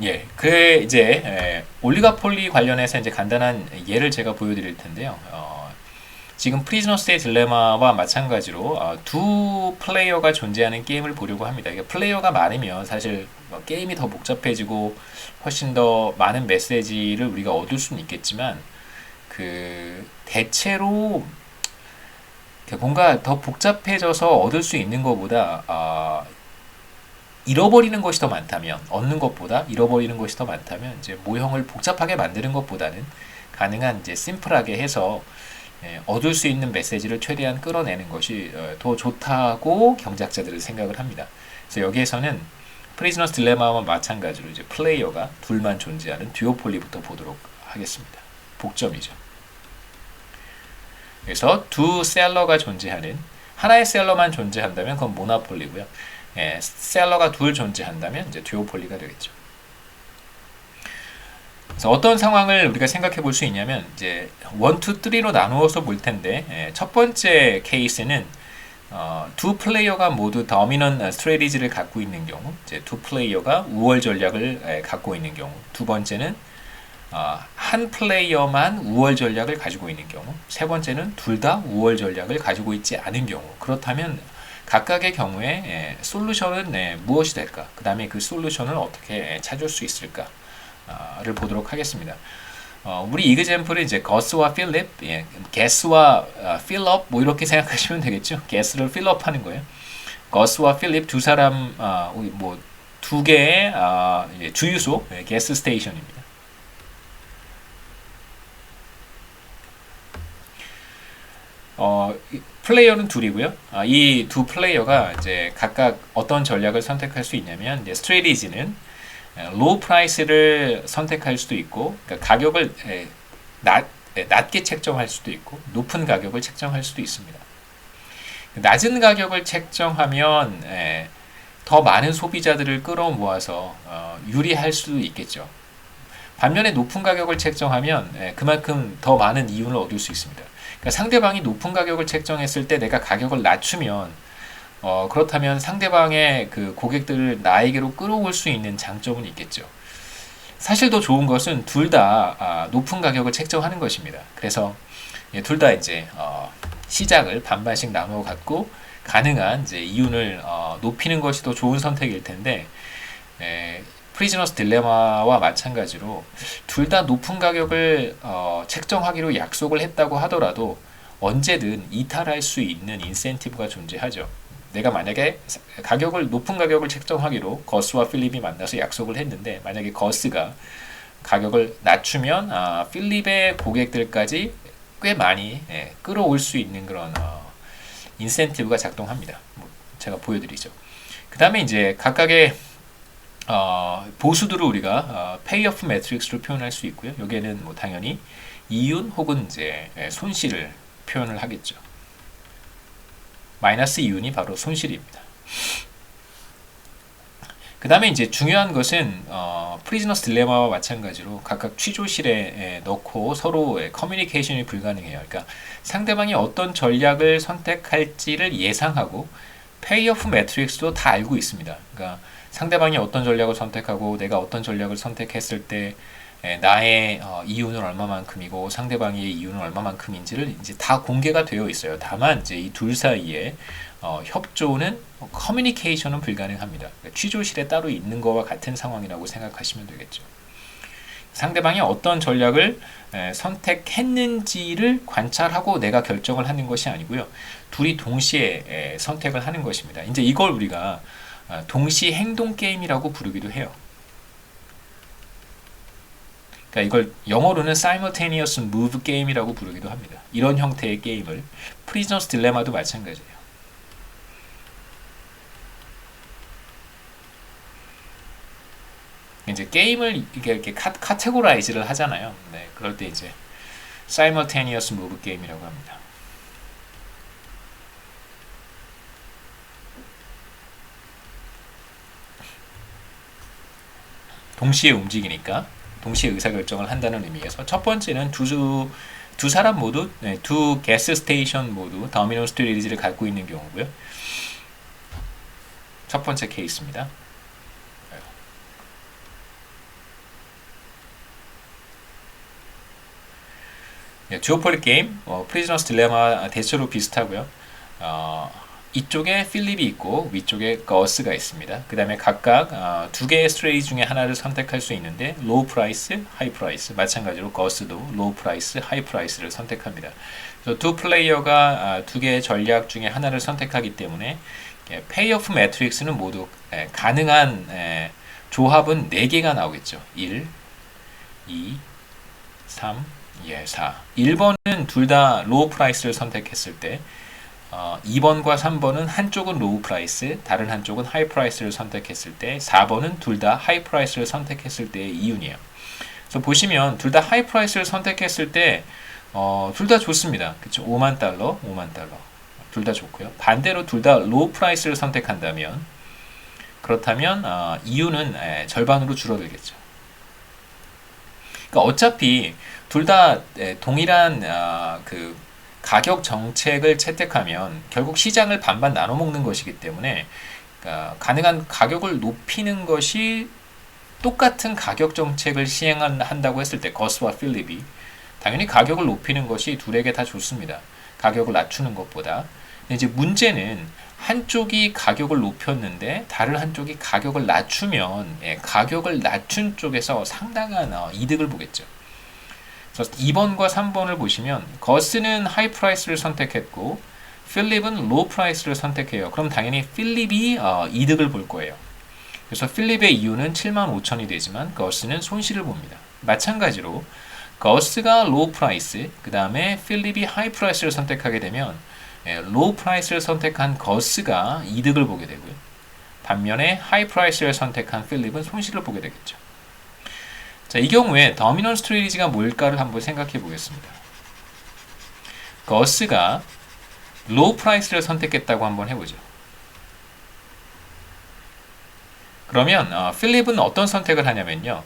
예, 그 이제 올리가폴리 관련해서 이제 간단한 예를 제가 보여드릴 텐데요. 지금 프리즈너스의 딜레마와 마찬가지로 두 플레이어가 존재하는 게임을 보려고 합니다. 이게 플레이어가 많으면 사실 게임이 더 복잡해지고 훨씬 더 많은 메시지를 우리가 얻을 수는 있겠지만 대체로 뭔가 더 복잡해져서 얻을 수 있는 것보다 잃어버리는 것이 더 많다면, 얻는 것보다 잃어버리는 것이 더 많다면 이제 모형을 복잡하게 만드는 것보다는 가능한 이제 심플하게 해서 얻을 수 있는 메시지를 최대한 끌어내는 것이 더 좋다고 경제학자들은 생각을 합니다. 그래서 여기에서는 프리즈너스 딜레마와 마찬가지로 이제 플레이어가 둘만 존재하는 듀오폴리부터 보도록 하겠습니다. 복점이죠. 그래서 두 셀러가 존재하는, 하나의 셀러만 존재한다면 그건 모노폴리고요. 셀러가 둘 존재한다면 이제 듀오폴리가 되겠죠. 그래서 어떤 상황을 우리가 생각해 볼 수 있냐면 이제 1, 2, 3로 나누어서 볼 텐데, 첫 번째 케이스는 두 플레이어가 모두 더미넌 스트래티지를 갖고 있는 경우, 이제 두 플레이어가 우월 전략을 갖고 있는 경우, 두 번째는 한 플레이어만 우월 전략을 가지고 있는 경우, 세 번째는 둘 다 우월 전략을 가지고 있지 않은 경우. 그렇다면 각각의 경우에 솔루션은 무엇이 될까? 그 다음에 그 솔루션을 어떻게 찾을 수 있을까를 보도록 하겠습니다. 우리 이그젬플은 이제 거스와 필립, 게스와 필업 뭐 이렇게 생각하시면 되겠죠. 게스를 필업하는 거예요. 거스와 필립 두 사람 뭐 두 개의 주유소 게스 스테이션입니다. 플레이어는 둘이고요. 이 두 플레이어가 이제 각각 어떤 전략을 선택할 수 있냐면, 이제 스트레티지는 로우 프라이스를 선택할 수도 있고, 그러니까 가격을 낮게 책정할 수도 있고, 높은 가격을 책정할 수도 있습니다. 낮은 가격을 책정하면 더 많은 소비자들을 끌어모아서 유리할 수도 있겠죠. 반면에 높은 가격을 책정하면 그만큼 더 많은 이윤을 얻을 수 있습니다. 그러니까 상대방이 높은 가격을 책정했을 때 내가 가격을 낮추면 그렇다면 상대방의 그 고객들을 나에게로 끌어올 수 있는 장점은 있겠죠. 사실 더 좋은 것은 둘 다 높은 가격을 책정하는 것입니다. 그래서 둘 다 이제 시장을 반반씩 나누어 갖고 가능한 이제 이윤을 높이는 것이 더 좋은 선택일 텐데, 프리즈너스 딜레마와 마찬가지로 둘 다 높은 가격을 책정하기로 약속을 했다고 하더라도 언제든 이탈할 수 있는 인센티브가 존재하죠. 내가 만약에 높은 가격을 책정하기로 거스와 필립이 만나서 약속을 했는데, 만약에 거스가 가격을 낮추면 필립의 고객들까지 꽤 많이 끌어올 수 있는 그런 인센티브가 작동합니다. 제가 보여드리죠. 그 다음에 이제 각각의 보수들을 우리가 페이오프 매트릭스로 표현할 수 있고요. 여기에는 뭐 당연히 이윤 혹은 이제 손실을 표현을 하겠죠. 마이너스 이윤이 바로 손실입니다. 그 다음에 이제 중요한 것은 프리즈너스 딜레마와 마찬가지로 각각 취조실에 넣고 서로 커뮤니케이션이 불가능해요. 그러니까 상대방이 어떤 전략을 선택할지를 예상하고 페이오프 매트릭스도 다 알고 있습니다. 그러니까 상대방이 어떤 전략을 선택하고 내가 어떤 전략을 선택했을 때 나의 이윤은 얼마만큼이고 상대방의 이윤은 얼마만큼인지를 이제 다 공개가 되어 있어요. 다만 이제 이 둘 사이에 협조는 커뮤니케이션은 불가능합니다. 그러니까 취조실에 따로 있는 거와 같은 상황이라고 생각하시면 되겠죠. 상대방이 어떤 전략을 선택했는지를 관찰하고 내가 결정을 하는 것이 아니고요. 둘이 동시에 선택을 하는 것입니다. 이제 이걸 우리가 동시 행동 게임이라고 부르기도 해요. 그러니까 이걸 영어로는 simultaneous move 게임이라고 부르기도 합니다. 이런 형태의 게임을 프리즈너스 딜레마도 마찬가지예요. 이제 게임을 이렇게 카테고라이즈를 하잖아요. 네, 그럴 때 이제 simultaneous move 게임이라고 합니다. 동시에 움직이니까 동시에 의사결정을 한다는 의미에서 첫 번째는 두 사람 모두 두 게스 스테이션 모두 더미넌 스트레티지를 갖고 있는 경우고요. 첫 번째 케이스입니다. 듀오폴리 게임, 프리즈너스 딜레마 대체로 비슷하고요. 이쪽에 필립이 있고 위쪽에 거스가 있습니다. 그 다음에 각각 두 개의 스트레이지 중에 하나를 선택할 수 있는데 로우 프라이스, 하이 프라이스 마찬가지로 거스도 로우 프라이스, 하이 프라이스를 선택합니다. 그래서 두 플레이어가 두 개의 전략 중에 하나를 선택하기 때문에 페이오프 매트릭스는 모두 가능한 조합은 4개가 나오겠죠. 1, 2, 3, 4. 1번은 둘 다 로우 프라이스를 선택했을 때 2번과 3번은 한쪽은 로우 프라이스, 다른 한쪽은 하이 프라이스를 선택했을 때 4번은 둘 다 하이 프라이스를 선택했을 때의 이윤이에요. 그래서 보시면 둘 다 하이 프라이스를 선택했을 때 둘 다 좋습니다. 그렇죠? 5만 달러, 5만 달러. 둘 다 좋고요. 반대로 둘 다 로우 프라이스를 선택한다면 그렇다면 이윤은 절반으로 줄어들겠죠. 그러니까 어차피 둘 다 동일한 그 가격 정책을 채택하면 결국 시장을 반반 나눠 먹는 것이기 때문에 가능한 가격을 높이는 것이 똑같은 가격 정책을 시행한다고 했을 때 거스와 필립이 당연히 가격을 높이는 것이 둘에게 다 좋습니다. 가격을 낮추는 것보다. 근데 이제 문제는 한쪽이 가격을 높였는데 다른 한쪽이 가격을 낮추면 가격을 낮춘 쪽에서 상당한 이득을 보겠죠. 그래서 2번과 3번을 보시면 거스는 하이 프라이스를 선택했고 필립은 로우 프라이스를 선택해요. 그럼 당연히 필립이 이득을 볼 거예요. 그래서 필립의 이윤은 75,000이 되지만 거스는 손실을 봅니다. 마찬가지로 거스가 로우 프라이스, 그 다음에 필립이 하이 프라이스를 선택하게 되면 로우 프라이스를 선택한 거스가 이득을 보게 되고요. 반면에 하이 프라이스를 선택한 필립은 손실을 보게 되겠죠. 자, 이 경우에 더미넌 스트레티지가 뭘까를 한번 생각해 보겠습니다. 거스가 로우 프라이스를 선택했다고 한번 해보죠. 그러면 필립은 어떤 선택을 하냐면요.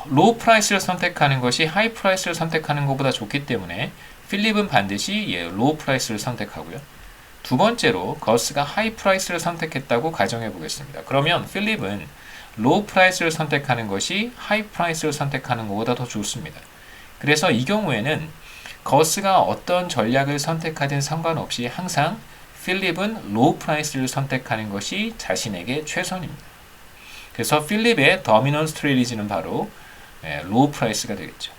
로우 프라이스를 선택하는 것이 하이 프라이스를 선택하는 것보다 좋기 때문에 필립은 반드시 로우 프라이스를 선택하고요. 두 번째로 거스가 하이 프라이스를 선택했다고 가정해 보겠습니다. 그러면 필립은 로우 프라이스를 선택하는 것이 하이 프라이스를 선택하는 것보다 더 좋습니다. 그래서 이 경우에는 거스가 어떤 전략을 선택하든 상관없이 항상 필립은 로우 프라이스를 선택하는 것이 자신에게 최선입니다. 그래서 필립의 더미넌 스트레티지는 바로 로우 프라이스가 되겠죠.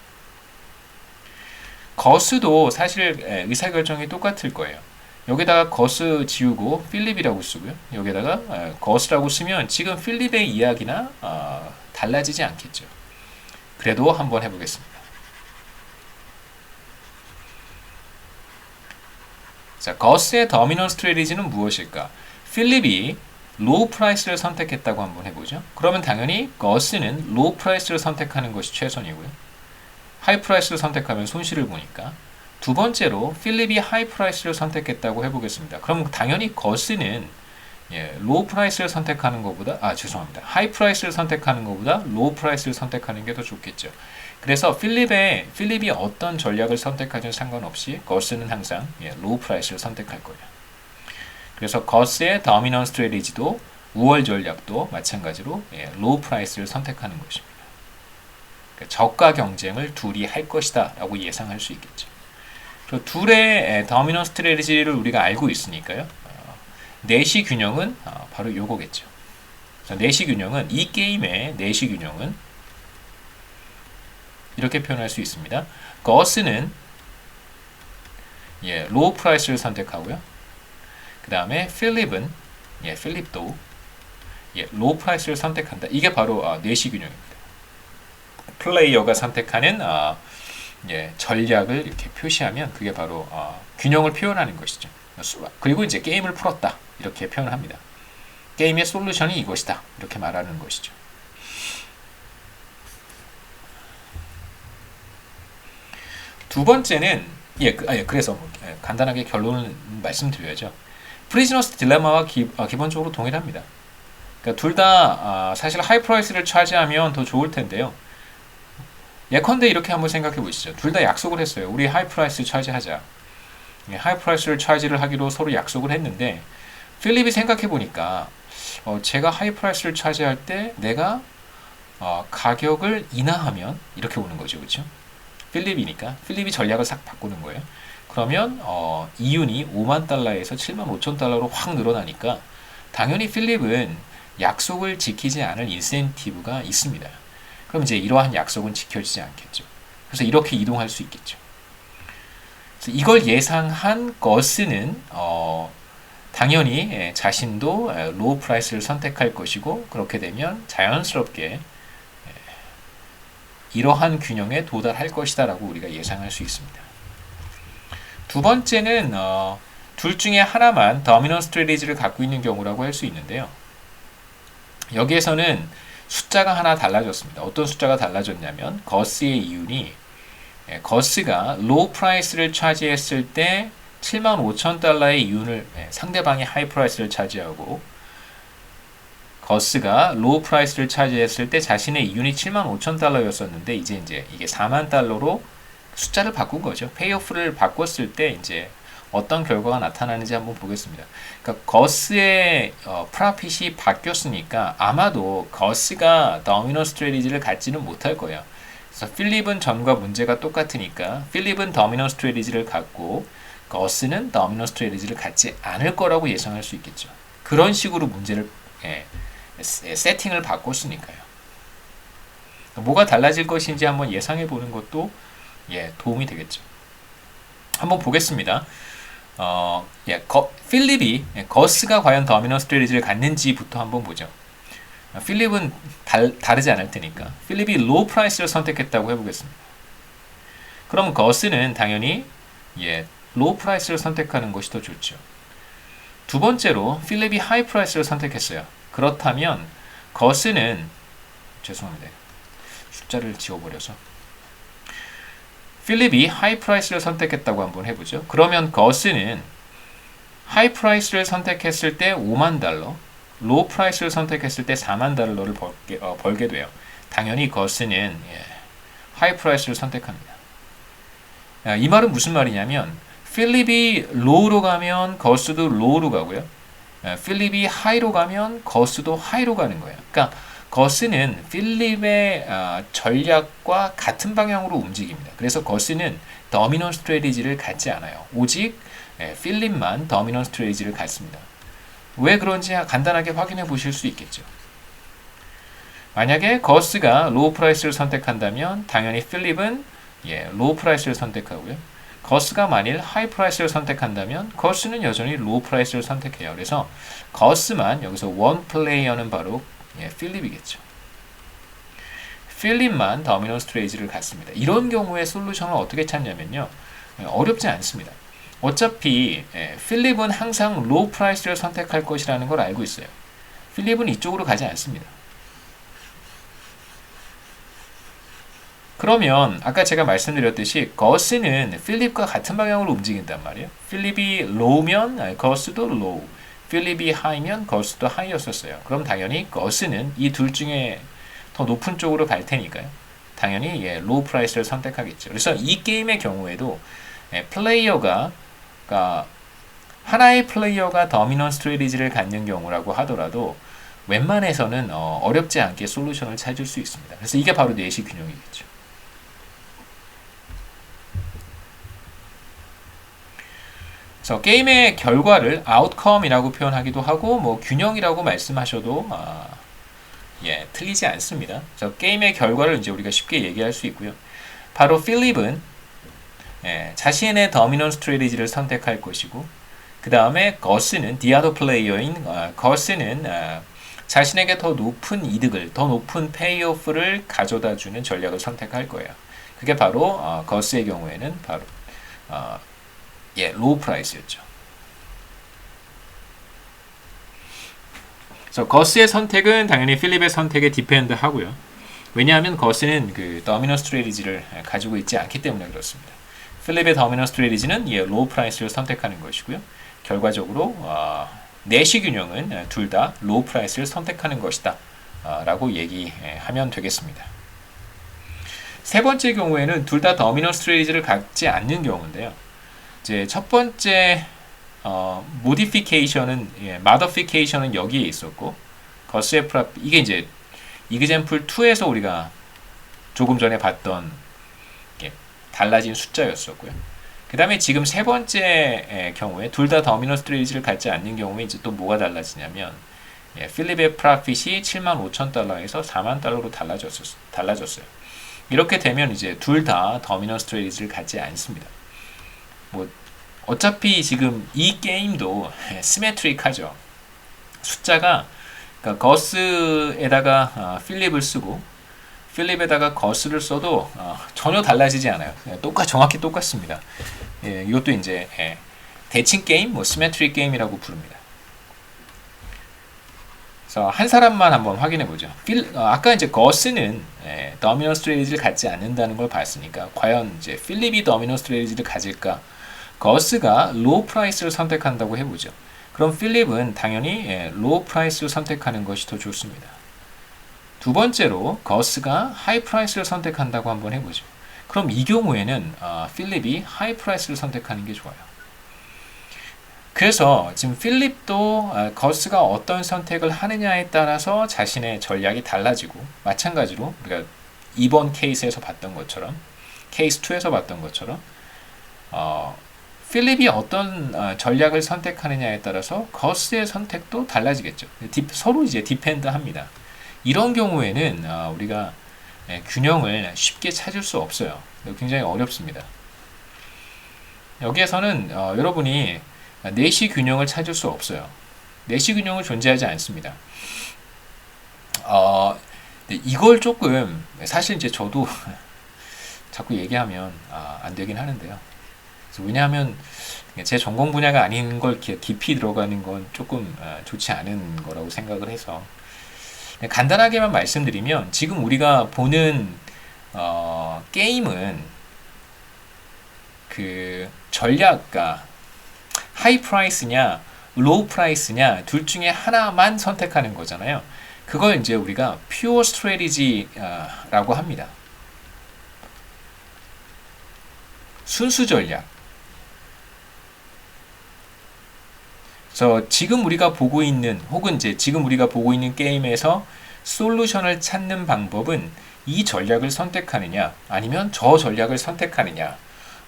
거스도 사실 의사결정이 똑같을 거예요. 여기다가 거스 지우고 필립이라고 쓰고요. 여기다가 거스라고 쓰면 지금 필립의 이야기나 달라지지 않겠죠. 그래도 한번 해보겠습니다. 자, 거스의 더미넌 스트레티지는 무엇일까? 필립이 로우 프라이스를 선택했다고 한번 해보죠. 그러면 당연히 거스는 로우 프라이스를 선택하는 것이 최선이고요. 하이 프라이스를 선택하면 손실을 보니까. 두 번째로 필립이 하이 프라이스를 선택했다고 해보겠습니다. 그럼 당연히 거스는 로우 프라이스를 선택하는 것보다 하이 프라이스를 선택하는 것보다 로우 프라이스를 선택하는 게 더 좋겠죠. 그래서 필립이 어떤 전략을 선택하든 상관없이 거스는 항상 로우 프라이스를 선택할 거예요. 그래서 거스의 더미넌 스트레티지도 우월 전략도 마찬가지로 로우 프라이스를 선택하는 것입니다. 그러니까 저가 경쟁을 둘이 할 것이다 라고 예상할 수 있겠죠. 둘의 더미넌 스트레티지를 우리가 알고 있으니까요. 내시 균형은 바로 요거겠죠. 내시 균형은 이 게임의 내시 균형은 이렇게 표현할 수 있습니다. 거스는 로우 프라이스를 선택하고요. 그 다음에 필립도 로우 프라이스를 선택한다. 이게 바로 내시 균형입니다. 플레이어가 선택하는 전략을 이렇게 표시하면 그게 바로 균형을 표현하는 것이죠. 그리고 이제 게임을 풀었다 이렇게 표현합니다. 게임의 솔루션이 이것이다 이렇게 말하는 것이죠. 두 번째는 그래서 간단하게 결론을 말씀드려야죠. 프리즈너스 딜레마와 기본적으로 동일합니다. 그러니까 둘 다 사실 하이 프라이스를 차지하면 더 좋을 텐데요. 예컨대 이렇게 한번 생각해 보시죠. 둘 다 약속을 했어요. 우리 하이 프라이스 차지하자. 하이 프라이스를 차지를 하기로 서로 약속을 했는데 필립이 생각해 보니까 제가 하이 프라이스를 차지할 때 내가 가격을 인하하면 이렇게 오는 거죠. 그렇죠? 필립이니까 필립이 전략을 싹 바꾸는 거예요. 그러면 이윤이 5만 달러에서 7만 5천 달러로 확 늘어나니까 당연히 필립은 약속을 지키지 않을 인센티브가 있습니다. 그럼 이제 이러한 약속은 지켜지지 않겠죠. 그래서 이렇게 이동할 수 있겠죠. 그래서 이걸 예상한 거스는 당연히 자신도 로우 프라이스를 선택할 것이고 그렇게 되면 자연스럽게 이러한 균형에 도달할 것이다 라고 우리가 예상할 수 있습니다. 두 번째는 둘 중에 하나만 더미넌 스트래티지를 갖고 있는 경우라고 할 수 있는데요. 여기에서는 숫자가 하나 달라졌습니다. 어떤 숫자가 달라졌냐면 거스의 이윤이 거스가 로우 프라이스를 차지했을 때 7만 5천 달러의 이윤을 상대방이 하이 프라이스를 차지하고 거스가 로우 프라이스를 차지했을 때 자신의 이윤이 7만 5천 달러였었는데 이제 이게 4만 달러로 숫자를 바꾼 거죠. 페이오프를 바꿨을 때 이제 어떤 결과가 나타나는지 한번 보겠습니다. 그러니까 거스의 프라핏이 바뀌었으니까 아마도 거스가 더미넌 스트래티지를 갖지는 못할 거예요. 그래서 필립은 전과 문제가 똑같으니까 필립은 더미넌 스트래티지를 갖고 거스는 더미넌 스트래티지를 갖지 않을 거라고 예상할 수 있겠죠. 그런 식으로 문제를 세팅을 바꿨으니까요. 뭐가 달라질 것인지 한번 예상해 보는 것도 도움이 되겠죠. 한번 보겠습니다. 필립이 거스가 과연 더미넌 스트래티지를 갖는지부터 한번 보죠. 필립은 다르지 않을 테니까 필립이 로우 프라이스를 선택했다고 해보겠습니다. 그럼 거스는 당연히 로우 프라이스를 선택하는 것이 더 좋죠. 두 번째로 필립이 하이 프라이스를 선택했어요. 그렇다면 거스는 죄송합니다. 숫자를 지워버려서 필립이 하이 프라이스를 선택했다고 한번 해보죠. 그러면 거스는 하이 프라이스를 선택했을 때 5만 달러, 로우 프라이스를 선택했을 때 4만 달러를 벌게 돼요. 당연히 거스는 하이 프라이스를 선택합니다. 이 말은 무슨 말이냐면 필립이 로우로 가면 거스도 로우로 가고요. 필립이 하이로 가면 거스도 하이로 가는 거예요. 그러니까 거스는 필립의 전략과 같은 방향으로 움직입니다. 그래서 거스는 더미넌 스트래티지를 갖지 않아요. 오직 필립만 더미넌 스트래티지를 갖습니다. 왜 그런지 간단하게 확인해 보실 수 있겠죠. 만약에 거스가 로우 프라이스를 선택한다면 당연히 필립은 로우 프라이스를 선택하고요. 거스가 만일 하이 프라이스를 선택한다면 거스는 여전히 로우 프라이스를 선택해요. 그래서 거스만 여기서 원 플레이어는 바로 필립이겠죠. 필립만 더미넌 스트래티지를 갖습니다. 이런 경우에 솔루션을 어떻게 찾냐면요. 어렵지 않습니다. 어차피 필립은 항상 로우 프라이스를 선택할 것이라는 걸 알고 있어요. 필립은 이쪽으로 가지 않습니다. 그러면 아까 제가 말씀드렸듯이 거스는 필립과 같은 방향으로 움직인단 말이에요. 필립이 로우면 거스도 로우, 필립이 하이면 거스도 하이였었어요. 그럼 당연히 거스는 이 둘 중에 더 높은 쪽으로 갈 테니까요. 당연히 로우 프라이스를 선택하겠죠. 그래서 이 게임의 경우에도 플레이어가 그러니까 하나의 플레이어가 더미넌 스트래티지를 갖는 경우라고 하더라도 웬만해서는 어렵지 않게 솔루션을 찾을 수 있습니다. 그래서 이게 바로 넷시 균형이겠죠. 그래서 게임의 결과를 outcome이라고 표현하기도 하고 뭐 균형이라고 말씀하셔도 틀리지 않습니다. 그래서 게임의 결과를 이제 우리가 쉽게 얘기할 수 있고요. 바로 필립은 자신의 더미넌 스트래티지를 선택할 것이고 그 다음에 거스는 디아더 플레이어인 거스는 자신에게 더 높은 이득을 더 높은 페이오프를 가져다 주는 전략을 선택할 거예요. 그게 바로 거스의 경우에는 바로 로우 프라이스였죠. 그래서 거스의 선택은 당연히 필립의 선택에 디펜드 하고요. 왜냐하면 거스는 그 더미넌 스트래티지를 가지고 있지 않기 때문에 그렇습니다. 필립의 더미넌 스트레티지는 로우 프라이스를 선택하는 것이고요. 결과적으로 내시 균형은 둘 다 로우 프라이스를 선택하는 것이다 라고 얘기하면 되겠습니다. 세 번째 경우에는 둘 다 더미넌 스트레티지를 갖지 않는 경우인데요. 이제 첫 번째 모디피케이션은 마더피케이션은 여기에 있었고 거스의 이게 이제 이그젬플 2에서 우리가 조금 전에 봤던 달라진 숫자였었고요. 그 다음에 지금 세 번째 경우에 둘 다 더미넌 스트레티지를 갖지 않는 경우에 이제 또 뭐가 달라지냐면 필립의 프로핏이 75,000달러에서 40,000달러로 달라졌어요. 이렇게 되면 이제 둘 다 더미넌 스트레티지를 갖지 않습니다. 뭐 어차피 지금 이 게임도 시메트릭하죠. 숫자가 그러니까 거스에다가 필립을 쓰고 필립에다가 거스를 써도 전혀 달라지지 않아요. 정확히 똑같습니다. 이것도 이제 대칭 게임, 시메트릭 게임이라고 부릅니다. 그래서 한 사람만 한번 확인해 보죠. 아까 이제 거스는 더미넌 스트레티지를 갖지 않는다는 걸 봤으니까 과연 이제 필립이 더미넌 스트레티지를 가질까? 거스가 로우 프라이스를 선택한다고 해보죠. 그럼 필립은 당연히 로우 프라이스를 선택하는 것이 더 좋습니다. 두 번째로 거스가 하이 프라이스를 선택한다고 한번 해보죠. 그럼 이 경우에는 필립이 하이 프라이스를 선택하는 게 좋아요. 그래서 지금 필립도 거스가 어떤 선택을 하느냐에 따라서 자신의 전략이 달라지고 마찬가지로 우리가 이번 케이스에서 봤던 것처럼 케이스 2에서 봤던 것처럼 필립이 어떤 전략을 선택하느냐에 따라서 거스의 선택도 달라지겠죠. 서로 이제 디펜드합니다. 이런 경우에는 우리가 균형을 쉽게 찾을 수 없어요. 굉장히 어렵습니다. 여기에서는 여러분이 내시 균형을 찾을 수 없어요. 내시 균형은 존재하지 않습니다. 이걸 조금 사실 이제 저도 자꾸 얘기하면 안 되긴 하는데요. 왜냐하면 제 전공 분야가 아닌 걸 깊이 들어가는 건 조금 좋지 않은 거라고 생각을 해서 간단하게만 말씀드리면 지금 우리가 보는 게임은 그 전략가 하이 프라이스냐 로우 프라이스냐 둘 중에 하나만 선택하는 거잖아요. 그걸 이제 우리가 퓨어 스트래티지라고 합니다. 순수 전략. 그래서 지금 우리가 보고 있는 혹은 이제 지금 우리가 보고 있는 게임에서 솔루션을 찾는 방법은 이 전략을 선택하느냐 아니면 저 전략을 선택하느냐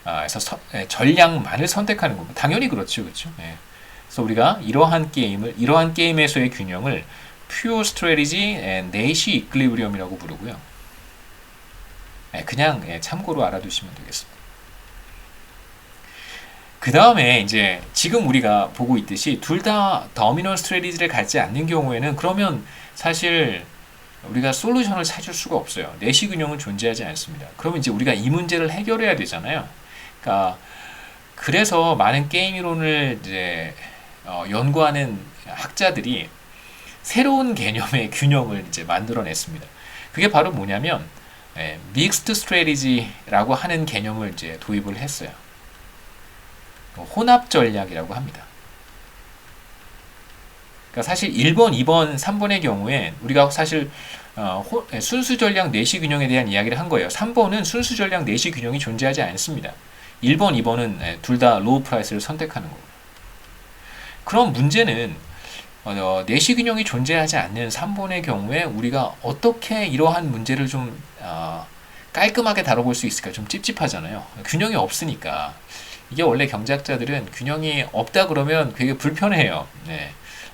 그래서 전략만을 선택하는 겁니다. 당연히 그렇죠, 그렇죠. 그래서 우리가 이러한 게임에서의 균형을 Pure Strategy and Nash Equilibrium이라고 부르고요. 그냥 참고로 알아두시면 되겠습니다. 그 다음에 이제 지금 우리가 보고 있듯이 둘 다 더미넌 스트래티지를 갖지 않는 경우에는 그러면 사실 우리가 솔루션을 찾을 수가 없어요. 내시 균형은 존재하지 않습니다. 그러면 이제 우리가 이 문제를 해결해야 되잖아요. 그러니까 그래서 많은 게임 이론을 이제 연구하는 학자들이 새로운 개념의 균형을 이제 만들어냈습니다. 그게 바로 뭐냐면 믹스드 스트래티지라고 하는 개념을 이제 도입을 했어요. 혼합 전략이라고 합니다. 그러니까 사실 1번, 2번, 3번의 경우에 우리가 사실 순수 전략 내시 균형에 대한 이야기를 한 거예요. 3번은 순수 전략 내시 균형이 존재하지 않습니다. 1번, 2번은 둘 다 로우 프라이스를 선택하는 거고. 그럼 문제는 내시 균형이 존재하지 않는 3번의 경우에 우리가 어떻게 이러한 문제를 좀 깔끔하게 다뤄볼 수 있을까? 좀 찝찝하잖아요. 균형이 없으니까. 이게 원래 경제학자들은 균형이 없다 그러면 되게 불편해요.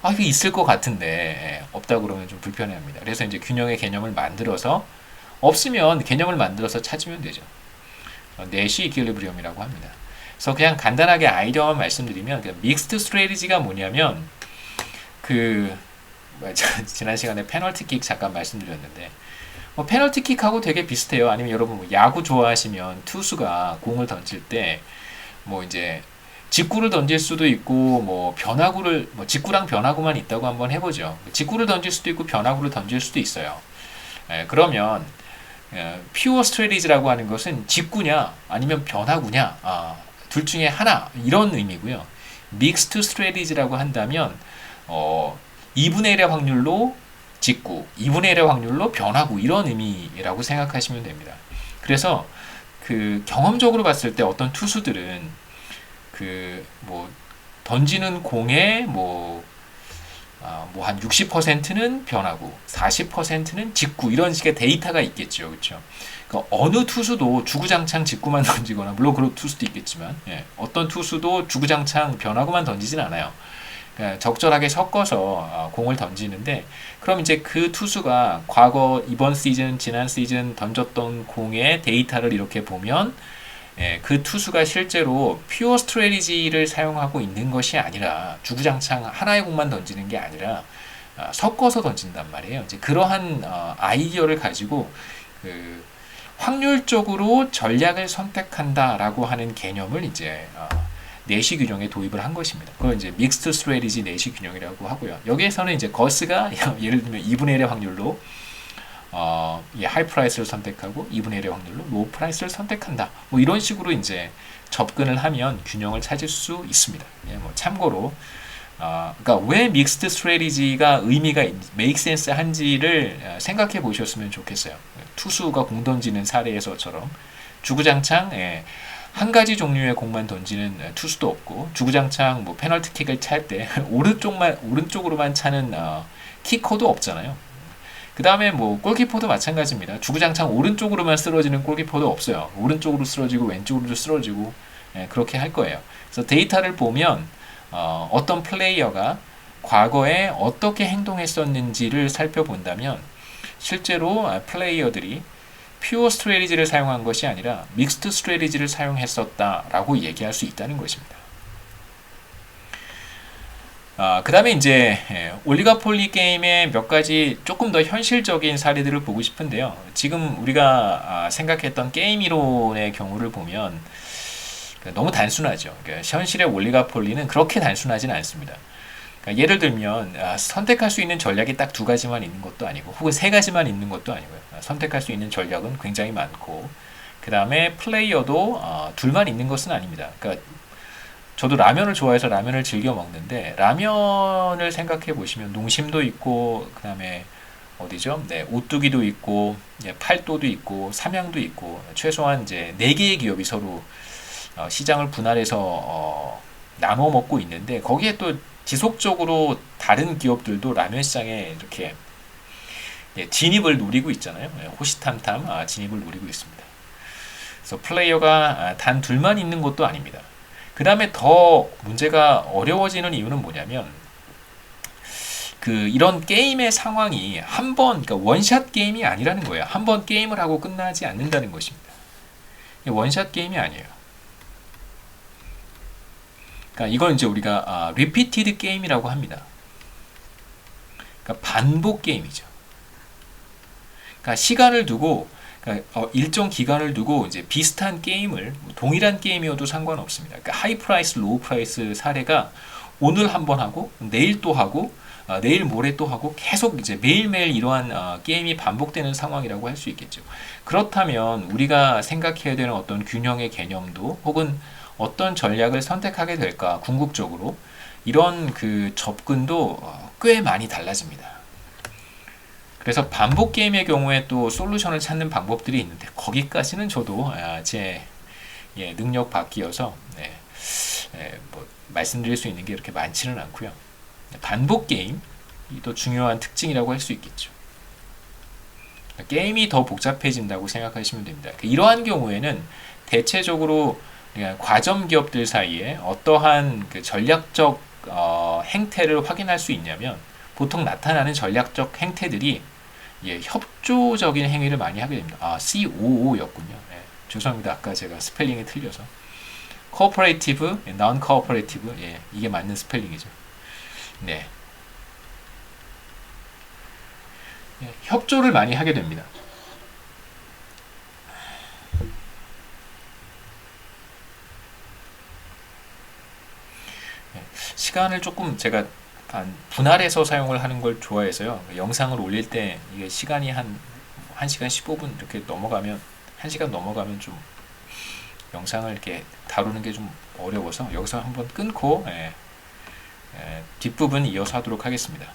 이게 있을 것 같은데 없다 그러면 좀 불편해합니다. 그래서 이제 균형의 개념을 만들어서 없으면 개념을 만들어서 찾으면 되죠. 내시 이퀄리브리엄이라고 합니다. 그래서 그냥 간단하게 아이디어만 말씀드리면 믹스드 스트래티지가 뭐냐면 지난 시간에 페널티킥 잠깐 말씀드렸는데 페널티킥하고 되게 비슷해요. 아니면 여러분 야구 좋아하시면 투수가 공을 던질 때 이제 직구를 던질 수도 있고 직구랑 변화구만 있다고 한번 해보죠. 직구를 던질 수도 있고 변화구를 던질 수도 있어요. 그러면 퓨어 스트레티지라고 하는 것은 직구냐 아니면 변화구냐 둘 중에 하나 이런 의미고요. 믹스트 스트레티지라고 한다면 2분의 1의 확률로 직구, 2분의 1의 확률로 변화구 이런 의미라고 생각하시면 됩니다. 그래서 그 경험적으로 봤을 때 어떤 투수들은 그 뭐 던지는 공의 한 60%는 변화구, 40%는 직구 이런 식의 데이터가 있겠죠, 그렇죠? 그러니까 어느 투수도 주구장창 직구만 던지거나 물론 그런 투수도 있겠지만 어떤 투수도 주구장창 변화구만 던지진 않아요. 그러니까 적절하게 섞어서 공을 던지는데 그럼 이제 그 투수가 과거 이번 시즌, 지난 시즌 던졌던 공의 데이터를 이렇게 보면 그 투수가 실제로 퓨어 스트레티지를 사용하고 있는 것이 아니라 주구장창 하나의 공만 던지는 게 아니라 섞어서 던진단 말이에요. 이제 그러한 아이디어를 가지고 그 확률적으로 전략을 선택한다라고 하는 개념을 이제 내시 균형에 도입을 한 것입니다. 그걸 이제 믹스드 스트레티지 내시 균형이라고 하고요. 여기에서는 이제 거스가 예를 들면 2분의 1의 확률로 하이 프라이스를 선택하고 2분의 1의 확률로 로우 프라이스를 선택한다. 뭐 이런 식으로 이제 접근을 하면 균형을 찾을 수 있습니다. 뭐 참고로 그러니까 왜 믹스드 스트레티지가 의미가 메이크 센스 한지를 생각해 보셨으면 좋겠어요. 투수가 공 던지는 사례에서처럼 주구장창 한 가지 종류의 공만 던지는 투수도 없고 주구장창 뭐 페널티킥을 찰 때 오른쪽으로만 차는 키커도 없잖아요. 그 다음에 뭐 골키퍼도 마찬가지입니다. 주구장창 오른쪽으로만 쓰러지는 골키퍼도 없어요. 오른쪽으로 쓰러지고 왼쪽으로도 쓰러지고 그렇게 할 거예요. 그래서 데이터를 보면 어떤 플레이어가 과거에 어떻게 행동했었는지를 살펴본다면 실제로 플레이어들이 퓨어 스트레티지를 사용한 것이 아니라 믹스드 스트레티지를 사용했었다라고 얘기할 수 있다는 것입니다. 그 다음에 이제 올리가폴리 게임의 몇 가지 조금 더 현실적인 사례들을 보고 싶은데요. 지금 우리가 생각했던 게임 이론의 경우를 보면 너무 단순하죠. 그러니까 현실의 올리가폴리는 그렇게 단순하지는 않습니다. 그러니까 예를 들면 선택할 수 있는 전략이 딱 두 가지만 있는 것도 아니고 혹은 세 가지만 있는 것도 아니고요. 선택할 수 있는 전략은 굉장히 많고 그 다음에 플레이어도 둘만 있는 것은 아닙니다. 그러니까 저도 라면을 좋아해서 라면을 즐겨 먹는데 라면을 생각해 보시면 농심도 있고 그 다음에 어디죠? 네, 오뚜기도 있고 팔도도 있고 삼양도 있고 최소한 이제 네 개의 기업이 서로 시장을 분할해서 나눠 먹고 있는데 거기에 또 지속적으로 다른 기업들도 라면 시장에 이렇게 진입을 노리고 있잖아요. 호시탐탐 진입을 노리고 있습니다. 그래서 플레이어가 단 둘만 있는 것도 아닙니다. 그 다음에 더 문제가 어려워지는 이유는 뭐냐면 이런 게임의 상황이 그러니까 원샷 게임이 아니라는 거예요. 한 번 게임을 하고 끝나지 않는다는 것입니다. 원샷 게임이 아니에요. 그러니까 이걸 이제 우리가 repeated 게임이라고 합니다. 그러니까 반복 게임이죠. 그러니까 시간을 두고 일정 기간을 두고 이제 비슷한 게임을 동일한 게임이어도 상관없습니다. 그러니까 하이 프라이스, 로우 프라이스 사례가 오늘 한번 하고 내일 또 하고 내일 모레 또 하고 계속 이제 매일매일 이러한 게임이 반복되는 상황이라고 할 수 있겠죠. 그렇다면 우리가 생각해야 되는 어떤 균형의 개념도 혹은 어떤 전략을 선택하게 될까 궁극적으로 이런 접근도 꽤 많이 달라집니다. 그래서 반복 게임의 경우에 또 솔루션을 찾는 방법들이 있는데 거기까지는 저도 제 능력 밖이어서 뭐 말씀드릴 수 있는 게 이렇게 많지는 않고요. 반복 게임이 또 중요한 특징이라고 할 수 있겠죠. 게임이 더 복잡해진다고 생각하시면 됩니다. 이러한 경우에는 대체적으로 과점 기업들 사이에 어떠한 전략적 행태를 확인할 수 있냐면 보통 나타나는 전략적 행태들이 협조적인 행위를 많이 하게 됩니다. COO였군요. 죄송합니다. 아까 제가 스펠링이 틀려서. cooperative, non-cooperative, 이게 맞는 스펠링이죠. 네. 협조를 많이 하게 됩니다. 시간을 조금 제가 분할해서 사용을 하는 걸 좋아해서요. 영상을 올릴 때 이게 시간이 한 1시간 15분 이렇게 넘어가면 1시간 넘어가면 좀 영상을 이렇게 다루는 게 좀 어려워서 여기서 한번 끊고 뒷부분 이어서 하도록 하겠습니다.